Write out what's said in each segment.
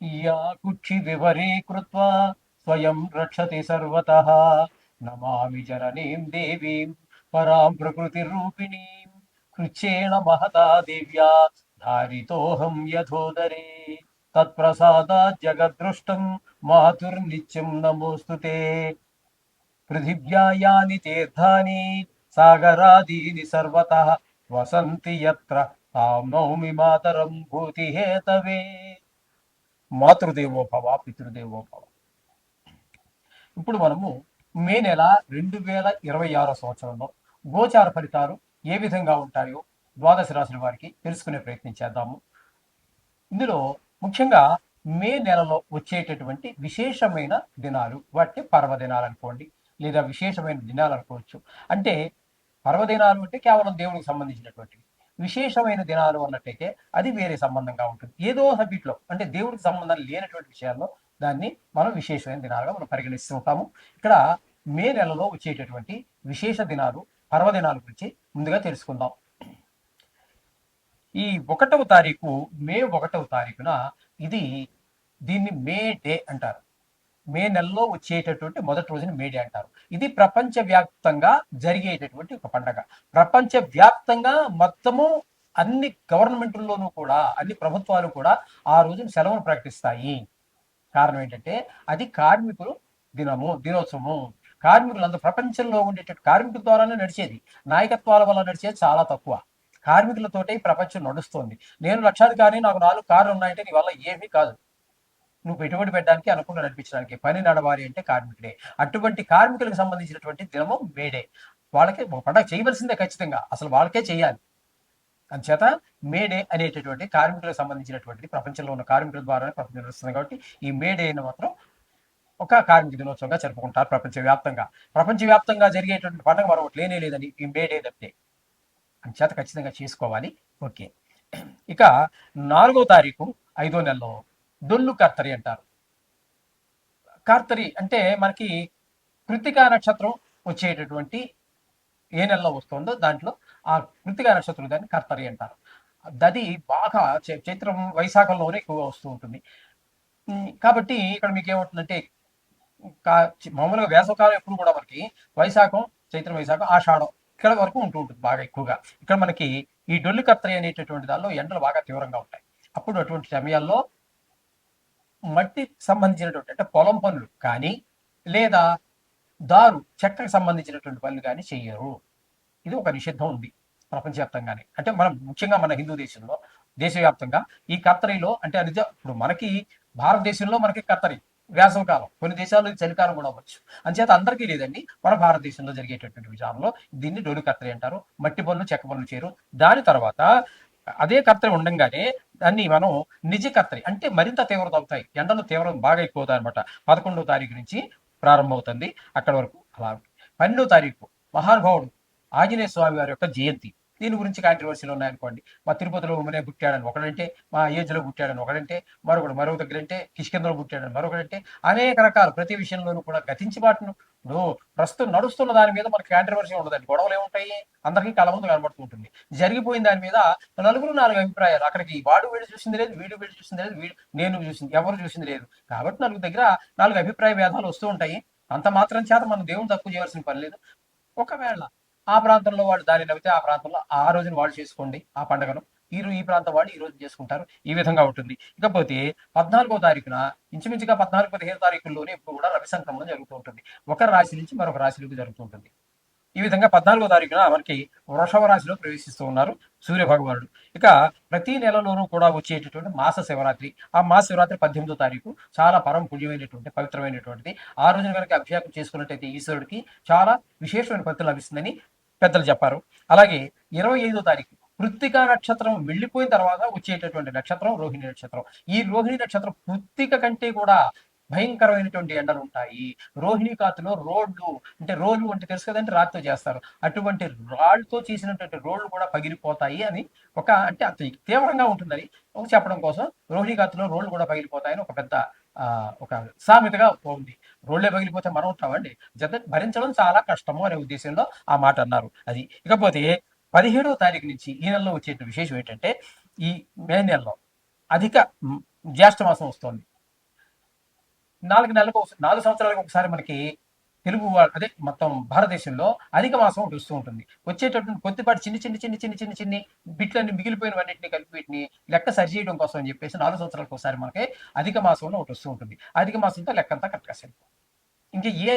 या कुक्षि विवरे कृत्वा स्वयं रक्षति सर्वतः। नमामि जननीं देवीं परां प्रकृतिरूपिणीं। कृच्छ्रेण महता देव्या धारितोऽहं यथोदरे। तत्प्रसादात् जगद्दृष्टं मातुर्नित्यं नमोऽस्तु ते। पृथिव्या यानि तीर्थानि सागरादीनि सर्वतः वसन्ति यत्र तां नौमि मातरं भूतिहेतवे। మాతృదేవోభవ పితృదేవోభవ. ఇప్పుడు మనము మే నెల 2026 సంవత్సరంలో గోచార ఫలితాలు ఏ విధంగా ఉంటాయో ద్వాదశ రాశుల వారికి తెలుసుకునే ప్రయత్నం చేద్దాము. ఇందులో ముఖ్యంగా మే నెలలో వచ్చేటటువంటి విశేషమైన దినాలు, వాటిని పర్వదినాలు అనుకోండి, లేదా విశేషమైన దినాలు అనుకోవచ్చు. అంటే పర్వదినాలు అంటే కేవలం దేవునికి సంబంధించినటువంటివి. విశేషమైన దినాలు అన్నట్టయితే అది వేరే సంబంధంగా ఉంటుంది. ఏదో సబ్జెక్ట్లో అంటే దేవుడికి సంబంధం లేనటువంటి విషయాల్లో దాన్ని మనం విశేషమైన దినాలుగా మనం పరిగణిస్తూ ఉంటాము. ఇక్కడ మే నెలలో వచ్చేటటువంటి విశేష దినాలు, పర్వదినాల గురించి ముందుగా తెలుసుకుందాం. ఈ 1వ తారీఖు, మే 1వ తారీఖున ఇది దీన్ని మే డే అంటారు. మే నెలలో వచ్చేటటువంటి మొదటి రోజుని మే డే అంటారు. ఇది ప్రపంచవ్యాప్తంగా జరిగేటటువంటి ఒక పండగ. ప్రపంచవ్యాప్తంగా మొత్తము అన్ని గవర్నమెంట్ల్లోనూ కూడా, అన్ని ప్రభుత్వాలు కూడా ఆ రోజున సెలవును ప్రకటిస్తాయి. కారణం ఏంటంటే అది కార్మికులు దినోత్సవము. కార్మికులందరూ ప్రపంచంలో ఉండేటటువంటి కార్మికుల ద్వారానే నడిచేది. నాయకత్వాల వల్ల నడిచేది చాలా తక్కువ. కార్మికులతోటే ఈ ప్రపంచం నడుస్తోంది. నేను లక్షాధికారి, నాకు 4 కార్లు ఉన్నాయంటే నీ వల్ల ఏమీ కాదు. నువ్వు పెట్టుబడి పెట్టడానికి, అనుకుండా నడిపించడానికి పని నడవాలి అంటే కార్మికుడే. అటువంటి కార్మికులకు సంబంధించినటువంటి దినము మేడే. వాళ్ళకి ఒక పండగ చేయవలసిందే ఖచ్చితంగా, అసలు వాళ్ళకే చేయాలి. అందుచేత మేడే అనేటటువంటి కార్మికులకు సంబంధించినటువంటిది ప్రపంచంలో ఉన్న కార్మికుల ద్వారానే ప్రపంచం నడుస్తుంది. కాబట్టి ఈ మేడేని మాత్రం ఒక కార్మిక దినోత్సవంగా జరుపుకుంటారు ప్రపంచవ్యాప్తంగా. ప్రపంచవ్యాప్తంగా జరిగేటువంటి పండుగ మరొకటి లేనే లేదని ఈ మేడే తప్పితే. అందుచేత ఖచ్చితంగా చేసుకోవాలి. ఓకే. ఇక 4వ తారీఖు 5వ నెలలో డొల్లు కర్తరి అంటారు. కార్తరి అంటే మనకి కృత్తికా నక్షత్రం వచ్చేటటువంటి ఏ నెలలో వస్తుందో దాంట్లో ఆ కృత్తికా నక్షత్రం దాన్ని కర్తరి అంటారు. అది బాగా చైత్రం వైశాఖంలోనే ఎక్కువగా వస్తూ ఉంటుంది. కాబట్టి ఇక్కడ మీకు ఏమవుతుందంటే మామూలుగా వేసవకాలం ఎప్పుడు కూడా మనకి వైశాఖం, చైత్రం, వైశాఖం, ఆషాఢం ఇక్కడ వరకు ఉంటూ ఉంటుంది బాగా ఎక్కువగా. ఇక్కడ మనకి ఈ డొల్లు కర్తరి అనేటటువంటి దానిలో ఎండలు బాగా తీవ్రంగా ఉంటాయి. అప్పుడు అటువంటి సమయాల్లో మట్టికి సంబంధించినటువంటి అంటే పొలం పనులు కానీ, లేదా చెక్కకు సంబంధించినటువంటి పనులు కానీ చెయ్యరు. ఇది ఒక నిషిద్ధం ఉంది ప్రపంచవ్యాప్తంగానే. అంటే మనం ముఖ్యంగా మన హిందూ దేశంలో, దేశవ్యాప్తంగా ఈ కర్తరిలో అంటే ఇప్పుడు మనకి భారతదేశంలో మనకి కర్తరి వేసవకాలం, కొన్ని దేశాల్లో చలికాలం కూడా అవ్వచ్చు. అంచేత అందరికీ లేదండి. మన భారతదేశంలో జరిగేటటువంటి విధానంలో దీన్ని డొల్లు కర్తరి అంటారు. మట్టి పనులు, చెక్క పనులు చేయరు. దాని తర్వాత అదే కర్తరి ఉండంగానే దాన్ని మనం నిజ కర్తరి అంటే మరింత తీవ్రత అవుతాయి. ఎండలు తీవ్రం బాగా ఎక్కువ అవుతాయి అనమాట. 11వ తారీఖు నుంచి ప్రారంభమవుతుంది. అక్కడ వరకు అలా. 12వ తారీఖు మహానుభావుడు ఆంజనేయ స్వామి వారి యొక్క జయంతి. దీని గురించి కాంట్రవర్సీలు ఉన్నాయనుకోండి. మా తిరుపతిలో ఉమ్మనే పుట్టాడని ఒకడంటే, మా అయోధ్యలో పుట్టాడని ఒకడంటే, మరొక దగ్గరంటే కిష్కిందలో పుట్టాడని మరొకడంటే, అనేక రకాలు ప్రతి విషయంలోనూ కూడా గతించి బాటను ప్రస్తుతం నడుస్తున్న దాని మీద మనకి కాంట్రవర్సీ ఉండదండి. గొడవలు ఏముంటాయి? అందరికీ కళ్ళ ముందు కనబడుతూ ఉంటుంది. జరిగిపోయిన దాని మీద నలుగురు 4 అభిప్రాయాలు. అక్కడికి వాడు వీడు చూసింది లేదు, వీడు చూసింది లేదు, నేను చూసింది ఎవరు చూసింది లేదు. కాబట్టి నలుగురు దగ్గర 4 అభిప్రాయ భేదాలు వస్తూ ఉంటాయి. అంత మాత్రం చేత మనం దేవుని తక్కువ చేయాల్సిన పని లేదు. ఒకవేళ ఆ ప్రాంతంలో వాళ్ళు దాన్ని నవ్వితే ఆ ప్రాంతంలో ఆ రోజున వాళ్ళు చేసుకోండి ఆ పండుగను. ఈ ప్రాంతం వాళ్ళు ఈ రోజు చేసుకుంటారు. ఈ విధంగా ఉంటుంది. ఇకపోతే 14వ తారీఖున ఇంచుమించుగా 14, 15 తారీఖుల్లోనే ఇప్పుడు కూడా రవి సంక్రమణం జరుగుతూ ఉంటుంది. ఒక రాశి నుంచి మరొక రాశిలోకి జరుగుతూ ఉంటుంది. ఈ విధంగా 14వ తారీఖున మనకి వృషభ రాశిలో ప్రవేశిస్తూ ఉన్నారు సూర్య భగవానుడు. ఇక ప్రతి నెలలోనూ కూడా వచ్చేటటువంటి మాస శివరాత్రి. ఆ మాస శివరాత్రి 18వ తారీఖు చాలా పరమ పుణ్యమైనటువంటి, పవిత్రమైనటువంటిది. ఆ రోజున కనుక అభిషేకం చేసుకున్నట్టయితే ఈశ్వరుడికి చాలా విశేషమైన ఫలితాలు లభిస్తుందని పెద్దలు చెప్పారు. అలాగే 25వ తారీఖు కృత్తికా నక్షత్రం వెళ్ళిపోయిన తర్వాత వచ్చేటటువంటి నక్షత్రం రోహిణి నక్షత్రం. ఈ రోహిణి నక్షత్రం కృత్తిక కంటే కూడా భయంకరమైనటువంటి ఎండలు ఉంటాయి. రోహిణి కాతులో రోడ్లు అంటే తెలుసు కదంటే రాతితో చేస్తారు. అటువంటి రాళ్ళతో చేసినటువంటి రోడ్లు కూడా పగిలిపోతాయి అని అంటే అంత తీవ్రంగా ఉంటుందని చెప్పడం కోసం రోహిణి కాతులో రోడ్లు కూడా పగిలిపోతాయని ఒక పెద్ద ఒక సామెతగా ఉంది. రోడ్లే పగిలిపోతే మనం ఉంటామండి. భరించడం చాలా కష్టము అనే ఉద్దేశంలో ఆ మాట అన్నారు. అది. ఇకపోతే 17వ తారీఖు నుంచి ఈ నెలలో వచ్చే విశేషం ఏంటంటే ఈ మే నెలలో అధిక జ్యేష్ఠ మాసం వస్తుంది. 4 సంవత్సరాలకు ఒకసారి మనకి తెలుగు అదే మొత్తం భారతదేశంలో అధిక మాసం ఒకటి వస్తూ ఉంటుంది. వచ్చేటటువంటి కొద్దిపాటి చిన్ని బిట్లన్నీ మిగిలిపోయినవన్నింటినీ కలిపి వీటిని లెక్క సరిచేయడం కోసం అని చెప్పేసి 4 సంవత్సరాలకు ఒకసారి మనకి అధిక మాసంలో ఒకటి వస్తూ ఉంటుంది. అధిక మాసంతో లెక్కంతా కరెక్ట్గా సరిపోతుంది. ఇంకా ఏ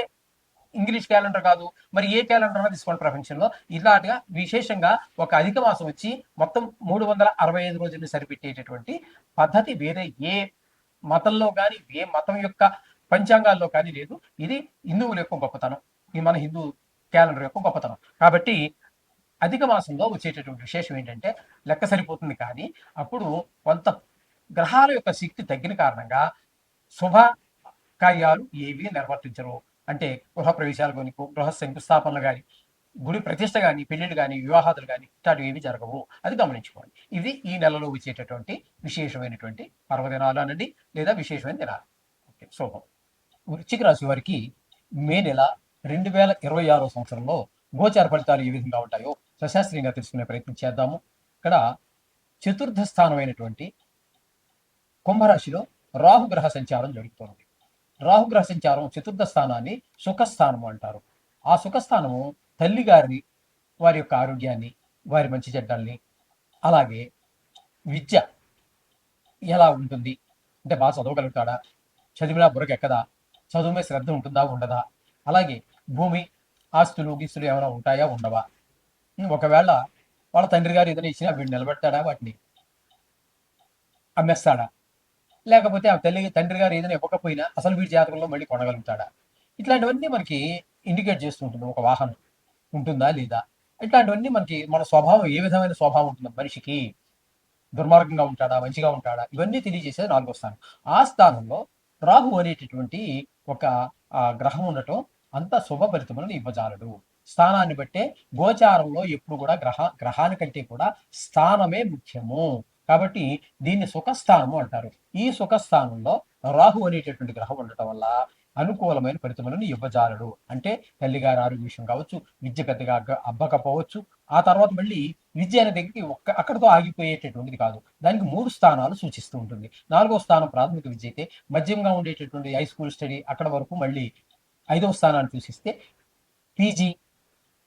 ఇంగ్లీష్ క్యాలెండర్ కాదు, మరి ఏ క్యాలెండర్ అయినా తీసుకోండి ప్రపంచంలో, ఇలాంటిగా విశేషంగా ఒక అధిక మాసం వచ్చి మొత్తం 365 రోజుల్ని సరిపెట్టేటటువంటి పద్ధతి వేరే ఏ మతంలో కానీ ఏ మతం యొక్క పంచాంగాల్లో కానీ లేదు. ఇది హిందువుల యొక్క గొప్పతనం, ఇది మన హిందూ క్యాలెండర్ యొక్క గొప్పతనం. కాబట్టి అధిక మాసంలో వచ్చేటటువంటి విశేషం ఏంటంటే లెక్క సరిపోతుంది, కానీ అప్పుడు కొంత గ్రహాల యొక్క శక్తి తగ్గిన కారణంగా శుభ కార్యాలు ఏవి నిర్వర్తించరు. అంటే గృహ ప్రవేశాలు కానీ, గృహ శంకుస్థాపనలు కానీ, గుడి ప్రతిష్ట కానీ, పెళ్లిళ్ళు కానీ, వివాహాదులు కానీ ఇట్లాంటివి ఏవి జరగవు. అది గమనించుకోండి. ఇది ఈ నెలలో వచ్చేటటువంటి విశేషమైనటువంటి పర్వదినాలు అనండి, లేదా విశేషమైన దినాలు. ఓకే, శుభం. వృశ్చిక రాశి వారికి మే నెల 2026 సంవత్సరంలో గోచార ఫలితాలు ఏ విధంగా ఉంటాయో సశాస్త్రీయంగా తెలుసుకునే ప్రయత్నం చేద్దాము. ఇక్కడ చతుర్థ స్థానమైనటువంటి కుంభరాశిలో రాహుగ్రహ సంచారం జరుగుతుంది. రాహుగ్రహ సంచారం చతుర్థ స్థానాన్ని సుఖస్థానము అంటారు. ఆ సుఖస్థానము తల్లి గారిని, వారి యొక్క ఆరోగ్యాన్ని, వారి మంచి చెడ్డల్ని, అలాగే విద్య ఎలా ఉంటుంది అంటే బాగా చదవగలుగుతాడా, చదివినా బుర్రకెక్కదా, చదువు మీద శ్రద్ధ ఉంటుందా ఉండదా, అలాగే భూమి ఆస్తులు గీస్తులు ఏమైనా ఉంటాయా ఉండవా, ఒకవేళ వాళ్ళ తండ్రి గారు ఏదైనా ఇచ్చినా వీడు నిలబెడతాడా, వాటిని అమ్మేస్తాడా, లేకపోతే ఆ తండ్రి గారు ఏదైనా ఇవ్వకపోయినా అసలు వీడి జాతకంలో మళ్ళీ కొనగలుగుతాడా, ఇట్లాంటివన్నీ మనకి ఇండికేట్ చేస్తూ ఉంటుంది. ఒక వాహనం ఉంటుందా లేదా, ఇట్లాంటివన్నీ మనకి మన స్వభావం ఏ విధమైన స్వభావం ఉంటుంది మనిషికి, దుర్మార్గంగా ఉంటాడా మంచిగా ఉంటాడా, ఇవన్నీ తెలియజేసేది 4వ స్థానం. ఆ స్థానంలో రాహు అనేటటువంటి ఒక గ్రహం ఉండటం అంత శుభ ఫలితములను ఇవ్వజాలడు. స్థానాన్ని బట్టే గోచారంలో ఎప్పుడు కూడా గ్రహానికంటే కూడా స్థానమే ముఖ్యము. కాబట్టి దీన్ని సుఖస్థానము అంటారు. ఈ సుఖస్థానంలో రాహు అనేటటువంటి గ్రహం ఉండటం వల్ల అనుకూలమైన ఫలితములను ఇవ్వజాలడు. అంటే తల్లిగారి ఆరోగ్య విషయం కావచ్చు, విద్య పెద్దగా అబ్బకపోవచ్చు, ఆ తర్వాత మళ్ళీ విద్య అనే దగ్గరికి అక్కడితో ఆగిపోయేటటువంటిది కాదు. దానికి 3 స్థానాలు సూచిస్తూ ఉంటుంది. 4వ స్థానం ప్రాథమిక విద్య అయితే, మధ్యంగా ఉండేటటువంటి హై స్కూల్ స్టడీ అక్కడ వరకు మళ్ళీ 5వ స్థానాన్ని సూచిస్తే, పీజీ,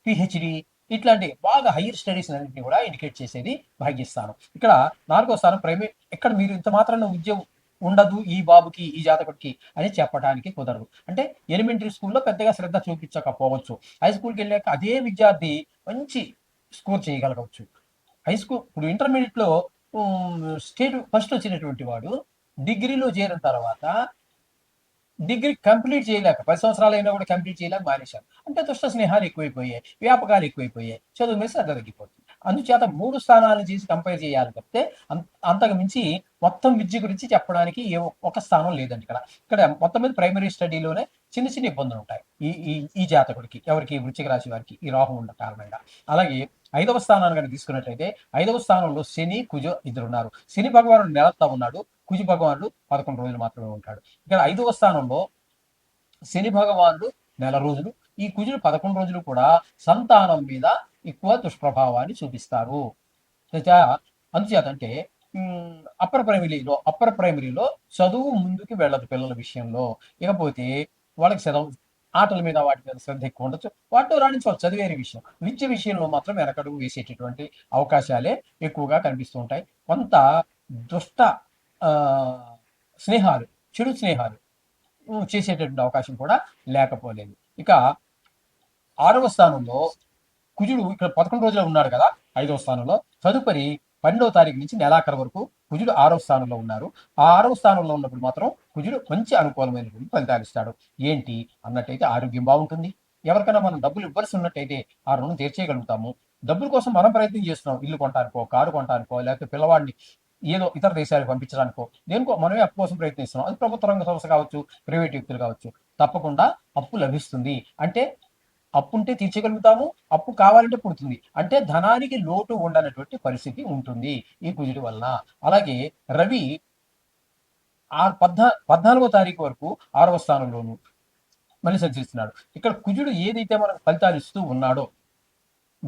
పిహెచ్డి ఇట్లాంటి బాగా హైయర్ స్టడీస్ అన్నింటినీ కూడా ఇండికేట్ చేసేది భాగ్యస్థానం. ఇక్కడ 4వ స్థానం ప్రైమరీ. ఇక్కడ మీరు ఇంత మాత్రాన ఉద్యోగం ఉండదు ఈ బాబుకి, ఈ జాతకుడికి అని చెప్పడానికి కుదరదు. అంటే ఎలిమెంటరీ స్కూల్లో పెద్దగా శ్రద్ధ చూపించకపోవచ్చు, హై స్కూల్కి వెళ్ళాక అదే విద్యార్థి మంచి స్కోర్ చేయగలగవచ్చు. హై స్కూల్ ఇప్పుడు ఇంటర్మీడియట్లో స్టేట్ ఫస్ట్ వచ్చినటువంటి వాడు డిగ్రీలో చేరిన తర్వాత డిగ్రీ కంప్లీట్ చేయలేక 10 సంవత్సరాలు అయినా కూడా కంప్లీట్ చేయలేక మానేశారు. అంటే దుష్ట స్నేహాలు ఎక్కువైపోయాయి, వ్యాపకాలు ఎక్కువైపోయాయి, చదువు మీద శ్రద్ధ తగ్గిపోతుంది. అందుచేత 3 స్థానాలను చేసి కంపేర్ చేయాలి తప్పితే అంతకు మించి మొత్తం విద్య గురించి చెప్పడానికి ఒక స్థానం లేదండి. ఇక్కడ మొత్తం మీద ప్రైమరీ స్టడీలోనే చిన్న ఇబ్బందులు ఉంటాయి ఈ ఈ ఈ జాతకుడికి, ఎవరికి, వృశ్చిక రాశి వారికి ఈ రాహు ఉన్న కారణంగా. అలాగే 5వ స్థానాన్ని కనుక తీసుకున్నట్లయితే 5వ స్థానంలో శని, కుజ ఇద్దరు ఉన్నారు. శని భగవానుడు నెలతా ఉన్నాడు, కుజ భగవానుడు 11 రోజులు మాత్రమే ఉంటాడు. ఇక్కడ 5వ స్థానంలో శని భగవానుడు నెల రోజులు, ఈ కుజుడు 11 రోజులు కూడా సంతానం మీద ఎక్కువ దుష్ప్రభావాన్ని చూపిస్తారు. అందుచేత అంటే అప్పర్ ప్రైమరీలో చదువు ముందుకు వెళ్ళదు పిల్లల విషయంలో. ఇకపోతే వాళ్ళకి చదువు ఆటల మీద వాటి మీద శ్రద్ధ ఎక్కువ ఉండొచ్చు, వాటిలో రాణించవచ్చు, చదివేరే విషయం. విద్య విషయంలో మాత్రం వెనకడుగు వేసేటటువంటి అవకాశాలే ఎక్కువగా కనిపిస్తూ ఉంటాయి. కొంత దుష్ట స్నేహాలు, చెడు స్నేహాలు చేసేటటువంటి అవకాశం కూడా లేకపోలేదు. ఇక 6వ స్థానంలో కుజుడు ఇక్కడ 11 రోజులు ఉన్నాడు కదా 5వ స్థానంలో. తదుపరి 12వ తారీఖు నుంచి నెలాఖరు వరకు కుజుడు 6వ స్థానంలో ఉన్నారు. ఆ 6వ స్థానంలో ఉన్నప్పుడు మాత్రం కుజుడు మంచి అనుకూలమైనటువంటి ఫలితాలు ఇస్తాడు. ఏంటి అన్నట్టయితే ఆరోగ్యం బాగుంటుంది. ఎవరికైనా మనం డబ్బులు ఇవ్వాల్సి ఉన్నట్టయితే ఆ రుణం తీర్చేయగలుగుతాము. డబ్బుల కోసం మనం ప్రయత్నం చేస్తున్నాం, ఇల్లు కొంటానికో, కారు కొంటానికో, లేకపోతే పిల్లవాడిని ఏదో ఇతర దేశాలకు పంపించడానికో, దేనికో మనమే అప్పు కోసం ప్రయత్నిస్తున్నాం. అది ప్రభుత్వ రంగ సంస్థ కావచ్చు, ప్రైవేట్ వ్యక్తులు కావచ్చు, తప్పకుండా అప్పు లభిస్తుంది. అంటే అప్పు ఉంటే తీర్చగలుగుతాము, అప్పు కావాలంటే పుడుతుంది. అంటే ధనానికి లోటు ఉండనటువంటి పరిస్థితి ఉంటుంది ఈ కుజుడి వలన. అలాగే రవి 14వ తారీఖు వరకు 6వ స్థానంలోను మళ్ళీ సంచరిస్తున్నాడు. ఇక్కడ కుజుడు ఏదైతే మనకు ఫలితాలు ఇస్తూ ఉన్నాడో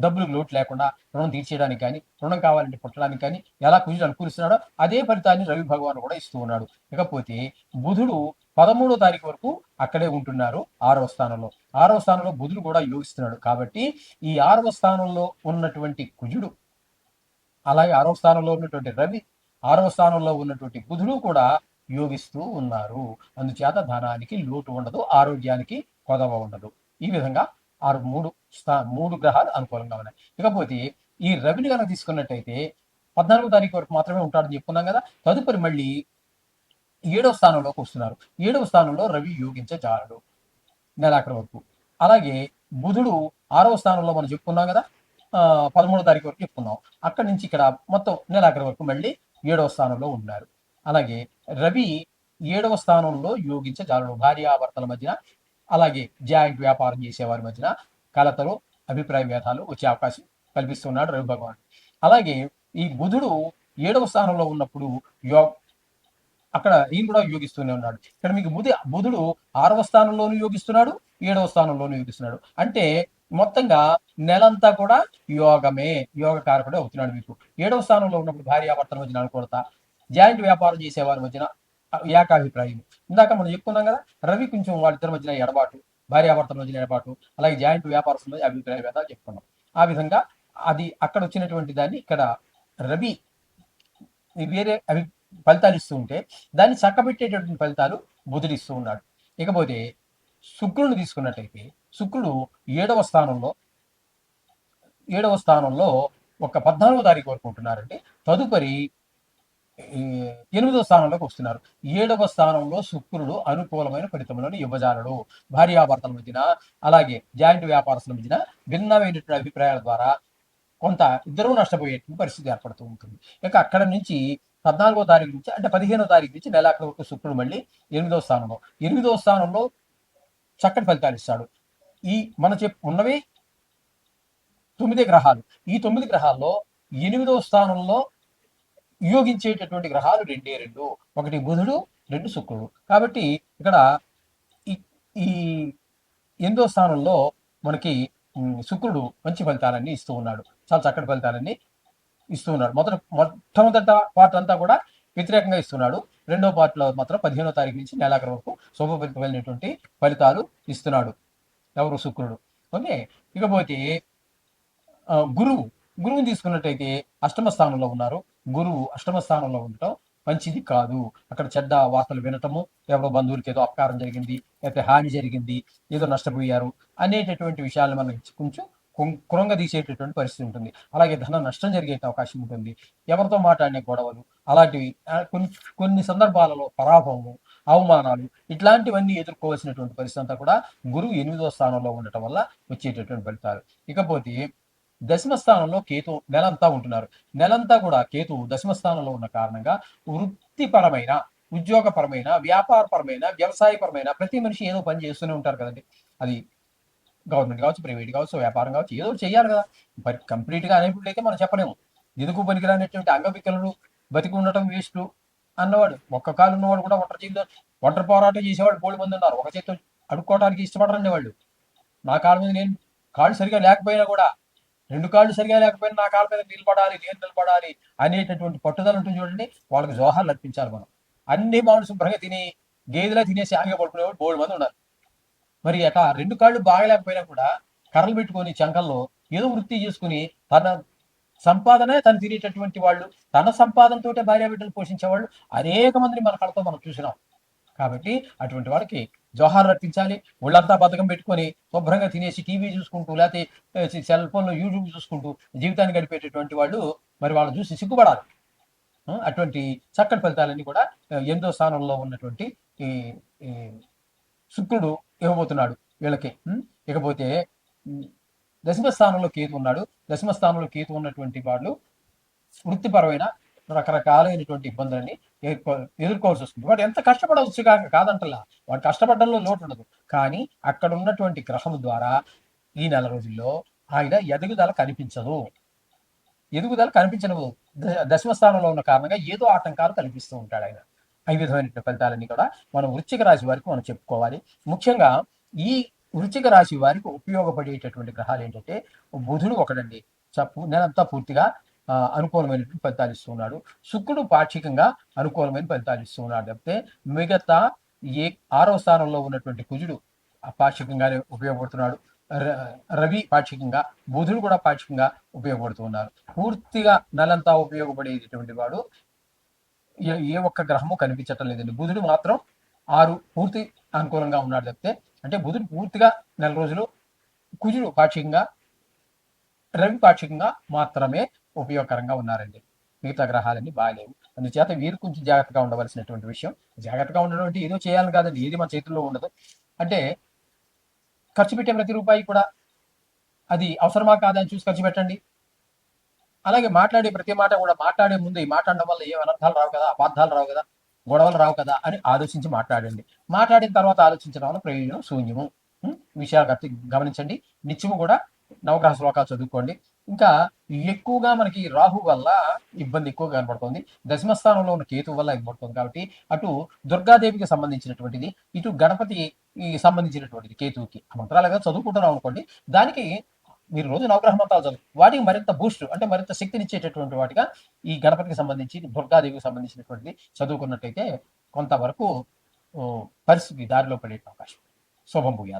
డబ్బులకు లోటు లేకుండా రుణం తీర్చేయడానికి కానీ, రుణం కావాలంటే పుట్టడానికి కానీ ఎలా కుజుడు అనుకూలిస్తున్నాడో అదే ఫలితాన్ని రవి భగవానుడు కూడా ఇస్తూ ఉన్నాడు. ఇకపోతే బుధుడు 13వ తారీఖు వరకు అక్కడే ఉంటున్నారు 6వ స్థానంలో. 6వ స్థానంలో బుధుడు కూడా యోగిస్తున్నాడు. కాబట్టి ఈ 6వ స్థానంలో ఉన్నటువంటి కుజుడు, అలాగే 6వ స్థానంలో ఉన్నటువంటి రవి, 6వ స్థానంలో ఉన్నటువంటి బుధుడు కూడా యోగిస్తూ ఉన్నారు. అందుచేత ధనానికి లోటు ఉండదు, ఆరోగ్యానికి కొదవ ఉండదు. ఈ విధంగా మూడు గ్రహాలు అనుకూలంగా ఉన్నాయి. ఇకపోతే ఈ రవిని కనుక తీసుకున్నట్టయితే 14వ తారీఖు వరకు మాత్రమే ఉంటాడని చెప్పుకున్నాం కదా. తదుపరి మళ్ళీ 7వ స్థానంలోకి వస్తున్నారు. 7వ స్థానంలో రవి యోగించజాలడు నెలాఖరు వరకు. అలాగే బుధుడు 6వ స్థానంలో మనం చెప్పుకున్నాం కదా, 13వ తారీఖు వరకు చెప్పుకున్నాం. అక్కడి నుంచి ఇక్కడ మొత్తం నెలాఖరు వరకు మళ్ళీ 7వ స్థానంలో ఉన్నారు. అలాగే రవి 7వ స్థానంలో యోగించజాలడు భార్యాభర్తల మధ్యన, అలాగే జాయింట్ వ్యాపారం చేసేవారి మధ్యన కలతలు, అభిప్రాయ భేదాలు వచ్చే అవకాశం కల్పిస్తున్నాడు రవి భగవానుడు. అలాగే ఈ బుధుడు 7వ స్థానంలో ఉన్నప్పుడు అక్కడ ఈయన కూడా యోగిస్తూనే ఉన్నాడు. ఇక్కడ మీకు బుధుడు 6వ స్థానంలోనూ యోగిస్తున్నాడు, 7వ స్థానంలోనూ యోగిస్తున్నాడు. అంటే మొత్తంగా నెలంతా కూడా యోగమే, యోగ కారకుడే అవుతున్నాడు. మీకు 7వ స్థానంలో ఉన్నప్పుడు భార్యాభర్తల మధ్యన అనుకూలత, జాయింట్ వ్యాపారం చేసేవారి మధ్యన ఏకాభిప్రాయం. ఇందాక మనం చెప్పుకున్నాం కదా, రవి కొంచెం వాళ్ళిద్దరి మధ్యన ఎడబాటు, భార్యాభర్తల మధ్యన ఎడబాటు, అలాగే జాయింట్ వ్యాపారస్తుల మధ్య అభిప్రాయ భేదాలు చెప్పుకున్నాం. ఆ విధంగా అది అక్కడ వచ్చినటువంటి దాన్ని ఇక్కడ రవి వేరే ఫలితాలు ఇస్తూ ఉంటే దాన్ని చక్కబెట్టేటటువంటి ఫలితాలు బుధుడు ఇస్తూ ఉన్నాడు. ఇకపోతే శుక్రుని తీసుకున్నట్టయితే శుక్రుడు 7వ స్థానంలో ఒక 14వ తారీఖు వరకు ఉంటున్నారంటే తదుపరి 8వ స్థానంలోకి వస్తున్నారు. 7వ స్థానంలో శుక్రుడు అనుకూలమైన ఫలితములను ఇవ్వజాలడు. భార్యాభర్తల మధ్యన, అలాగే జాయింట్ వ్యాపారస్తుల మధ్యన భిన్నమైనటువంటి అభిప్రాయాల ద్వారా కొంత ఇద్దరూ నష్టపోయేటువంటి పరిస్థితి ఏర్పడుతూ ఉంటుంది. ఇక అక్కడ నుంచి 14వ తారీఖు నుంచి అంటే 15వ తారీఖు నుంచి నెలాఖరు వరకు శుక్రుడు మళ్ళీ 8వ స్థానంలో చక్కటి ఫలితాలు ఇస్తాడు. ఈ మన ఉన్నవి 9 గ్రహాలు. ఈ 9 గ్రహాల్లో 8వ స్థానంలో యోగించేటటువంటి గ్రహాలు రెండు. ఒకటి బుధుడు, 2 శుక్రుడు. కాబట్టి ఇక్కడ ఈ 8వ స్థానంలో మనకి శుక్రుడు మంచి ఫలితాలన్నీ ఇస్తూ ఉన్నాడు, చాలా చక్కటి ఫలితాలన్నీ ఇస్తూ ఉన్నాడు. మొట్టమొదట పార్ట్ అంతా కూడా వ్యతిరేకంగా ఇస్తున్నాడు. రెండో పార్ట్లో మాత్రం 15వ తారీఖు నుంచి నెలాఖరు వరకు శుభప్రదమైనటువంటి ఫలితాలు ఇస్తున్నాడు ఎవరు? శుక్రుడు. ఓకే. ఇకపోతే గురువుని తీసుకున్నట్టయితే అష్టమ స్థానంలో ఉన్నారు. గురువు అష్టమ స్థానంలో ఉండటం మంచిది కాదు. అక్కడ చెడ్డ వార్తలు వినటము, ఎవరో బంధువులకి ఏదో అపకారం జరిగింది, లేకపోతే హాని జరిగింది, ఏదో నష్టపోయారు అనేటటువంటి విషయాలు మనకి కొంచెం కృంగదీసేటటువంటి పరిస్థితి ఉంటుంది. అలాగే ధన నష్టం జరిగే అవకాశం ఉంటుంది. ఎవరితో మాట్లాడిన గొడవలు, అలాంటివి కొన్ని సందర్భాలలో పరాభవము, అవమానాలు, ఇట్లాంటివన్నీ ఎదుర్కోవాల్సినటువంటి పరిస్థితి అంతా కూడా గురువు 8వ స్థానంలో ఉండటం వల్ల వచ్చేటటువంటి ఫలితాలు. ఇకపోతే దశమ స్థానంలో కేతు నెలంతా ఉంటున్నారు. నెలంతా కూడా కేతు దశమ స్థానంలో ఉన్న కారణంగా వృత్తిపరమైన, ఉద్యోగపరమైన, వ్యాపారపరమైన, వ్యవసాయపరమైన ప్రతి మనిషి ఏదో పని చేస్తూనే ఉంటారు కదండి. అది గవర్నమెంట్ కావచ్చు, ప్రైవేట్ కావచ్చు, వ్యాపారం కావచ్చు, ఏదో చేయాలి కదా. కంప్లీట్గా అనేప్పుడు అయితే మనం చెప్పలేము. ఎందుకు పనికిరానటువంటి అంగవికలుడు బతికి ఉండటం వేస్ట్ అన్నవాడు, ఒక్క కాలు ఉన్నవాడు కూడా ఒంటరి పోరాటం చేసేవాడు పోలి మంది ఉన్నారు. ఒక చేతితో అడుక్కోవడానికి ఇష్టపడరండి వాళ్ళు. నా కాళ్ళ మీద నేను, కాళ్ళు సరిగా లేకపోయినా కూడా, 2 కాళ్ళు సరిగా లేకపోయినా నా కాళ్ళ మీద నేను నిలబడాలి అనేటటువంటి పట్టుదల ఉంటుంది చూడండి. వాళ్ళకి జోహార్లు అర్పించాలి మనం. అన్ని మామూలు శుభ్రంగా తిని గేదెలా తినేసి ఆగే పడుకునేవాడు బోడు మంది ఉన్నారు. మరి అట్లా 2 కాళ్ళు బాగలేకపోయినా కూడా కర్రలు పెట్టుకొని చంకల్లో ఏదో వృత్తి చేసుకుని తన సంపాదనే తను తినేటటువంటి వాళ్ళు, తన సంపాదనతో భార్య బిడ్డలు పోషించేవాళ్ళు అనేక మందిని మన కళ్ళతో మనం చూసినాం. కాబట్టి అటువంటి వాడికి జోహార్లు అర్పించాలి. ఒళ్ళంతా బతకం పెట్టుకొని శుభ్రంగా తినేసి టీవీ చూసుకుంటూ, లేకపోతే సెల్ ఫోన్లో యూట్యూబ్ చూసుకుంటూ జీవితాన్ని గడిపేటటువంటి వాళ్ళు మరి వాళ్ళని చూసి సిగ్గుపడాలి. అటువంటి చక్కటి ఫలితాలన్నీ కూడా 8వ స్థానంలో ఉన్నటువంటి ఈ శుక్రుడు ఇవ్వబోతున్నాడు వీళ్ళకి. ఇకపోతే దశమ స్థానంలో కేతు ఉన్నాడు. దశమ స్థానంలో కేతు ఉన్నటువంటి వాళ్ళు వృత్తిపరమైన రకరకాలైనటువంటి ఇబ్బందులని ఎదుర్కోవాల్సి వస్తుంది. వాడు ఎంత కష్టపడవచ్చు కాదంటలా, వాడు కష్టపడడంలో లోటు ఉండదు. కానీ అక్కడ ఉన్నటువంటి గ్రహం ద్వారా ఈ నెల రోజుల్లో ఆయన ఎదుగుదల కనిపించను. దశమ స్థానంలో ఉన్న కారణంగా ఏదో ఆటంకాలు కనిపిస్తూ ఉంటాడు ఆయన. ఈ విధమైన ఫలితాలన్నీ కూడా మనం వృశ్చిక రాశి వారికి మనం చెప్పుకోవాలి. ముఖ్యంగా ఈ వృశ్చిక రాశి వారికి ఉపయోగపడేటటువంటి గ్రహాలు ఏంటంటే బుధుడు ఒకడండి. నెలంతా పూర్తిగా అనుకూలమైనటువంటి ఫలితాలు ఇస్తూ ఉన్నాడు. శుక్రుడు పాక్షికంగా అనుకూలమైన ఫలితాలు ఇస్తూ ఉన్నాడు తప్పితే మిగతా ఏ 6వ స్థానంలో ఉన్నటువంటి కుజుడు పాక్షికంగానే ఉపయోగపడుతున్నాడు. రవి పాక్షికంగా, బుధుడు కూడా పాక్షికంగా ఉపయోగపడుతూ ఉన్నారు. పూర్తిగా నెలంతా ఉపయోగపడేటటువంటి వాడు ఏ ఒక్క గ్రహము కనిపించటం లేదండి. బుధుడు మాత్రం 6 పూర్తి అనుకూలంగా ఉన్నాడు తప్పితే, అంటే బుధుడు పూర్తిగా నెల రోజులు, కుజుడు పాక్షికంగా, రవి పాక్షికంగా మాత్రమే ఉపయోగకరంగా ఉన్నారండి. మిగతా గ్రహాలన్నీ బాగాలేవు. అందుచేత వీరు కొంచెం జాగ్రత్తగా ఉండవలసినటువంటి విషయం. జాగ్రత్తగా ఉండడం అంటే ఏదో చేయాలని కాదండి, ఏది మన చేతుల్లో ఉండదు. అంటే ఖర్చు పెట్టే ప్రతి రూపాయి కూడా అది అవసరమా కాదా అని చూసి ఖర్చు పెట్టండి. అలాగే మాట్లాడే ప్రతి మాట కూడా మాట్లాడే ముందు ఈ మాట్లాడడం వల్ల ఏ అనర్థాలు రావు కదా, అపార్థాలు రావు కదా, గొడవలు రావు కదా అని ఆలోచించి మాట్లాడండి. మాట్లాడిన తర్వాత ఆలోచించడం వల్ల ప్రయోజనం శూన్యము. విషయాలు గమనించండి. నిత్యము కూడా నవగ్రహ శ్లోకాలు చదువుకోండి. ఇంకా ఎక్కువగా మనకి రాహు వల్ల ఇబ్బంది ఎక్కువగా కనబడుతుంది. దశమస్థానంలో ఉన్న కేతు వల్ల ఇవ్వబడుతుంది. కాబట్టి అటు దుర్గాదేవికి సంబంధించినటువంటిది, ఇటు గణపతి సంబంధించినటువంటిది కేతువుకి. ఆ మంత్రాలుగా చదువుకుంటున్నాం అనుకోండి, దానికి మీరు రోజు నవగ్రహ మంత్రాలు చదువు, వాటికి మరింత బూస్ట్ అంటే మరింత శక్తినిచ్చేటటువంటి వాటిగా ఈ గణపతికి సంబంధించి, దుర్గాదేవికి సంబంధించినటువంటిది చదువుకున్నట్టయితే కొంతవరకు పరిస్థితి దారిలో పడే అవకాశం. శుభం భూయాత్.